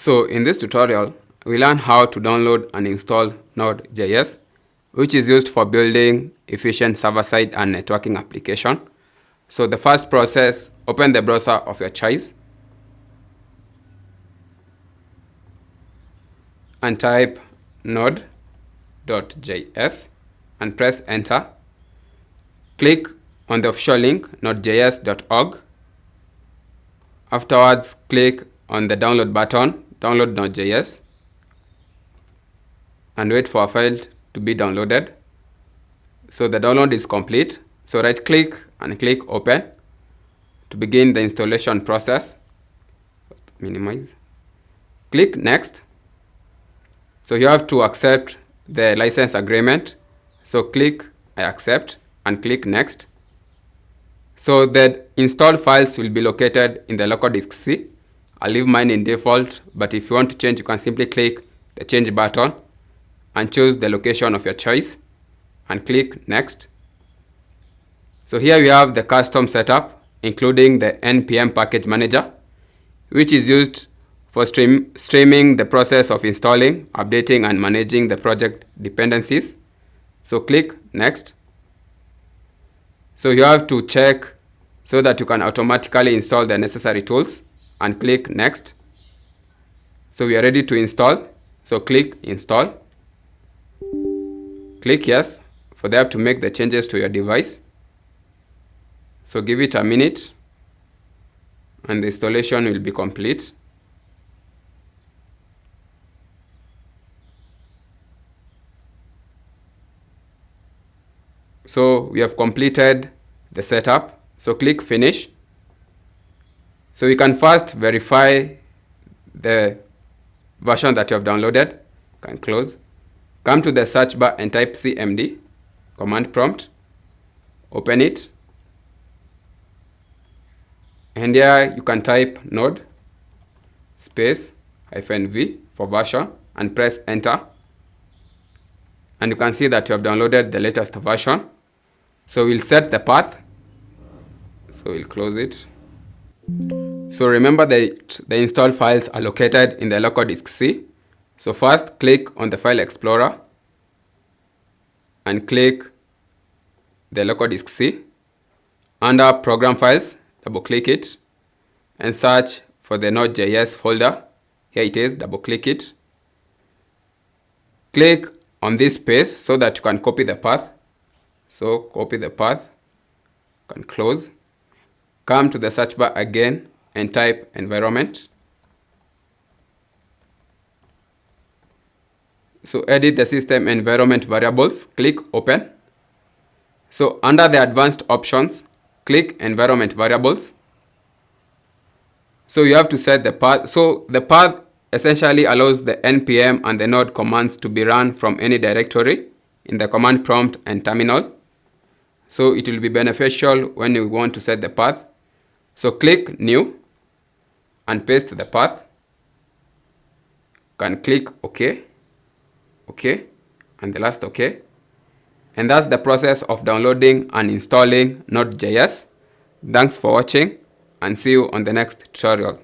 So in this tutorial, we learn how to download and install Node.js, which is used for building efficient server-side and networking application. So the first process, open the browser of your choice and type node.js and press enter. Click on the official link nodejs.org. Afterwards, click on the download button, download Node.js, and wait for a file to be downloaded. So the download is complete. So right click and click open to begin the installation process. Just minimize. Click next. So you have to accept the license agreement. So click I accept and click next. So the installed files will be located in the local disk C. I'll leave mine in default, but if you want to change, you can simply click the change button and choose the location of your choice and click next. So here we have the custom setup, including the npm package manager, which is used for streaming the process of installing, updating, and managing the project dependencies. So click next. So you have to check so that you can automatically install the necessary tools and click next. So we are ready to install. So click install. Click yes for the app to make the changes to your device. So give it a minute and the installation will be complete. So we have completed the setup. So click finish. So you can first verify the version that you have downloaded. You can close. Come to the search bar and type cmd, command prompt. Open it. And here you can type node space -v for version and press enter. And you can see that you have downloaded the latest version. So we'll set the path. So we'll close it. So remember that the installed files are located in the local disk C. So first click on the file explorer and click the local disk C. Under program files, double click it and search for the Node.js folder. Here it is, double click it. Click on this space so that you can copy the path. So copy the path, you can close. Come to the search bar again and type environment. So edit the system environment variables, click open. So under the advanced options, click environment variables. So you have to set the path. So the path essentially allows the npm and the node commands to be run from any directory in the command prompt and terminal. So it will be beneficial when you want to set the path. So click new and paste the path. You can click OK, OK, and the last OK. And that's the process of downloading and installing Node.js. Thanks for watching and see you on the next tutorial.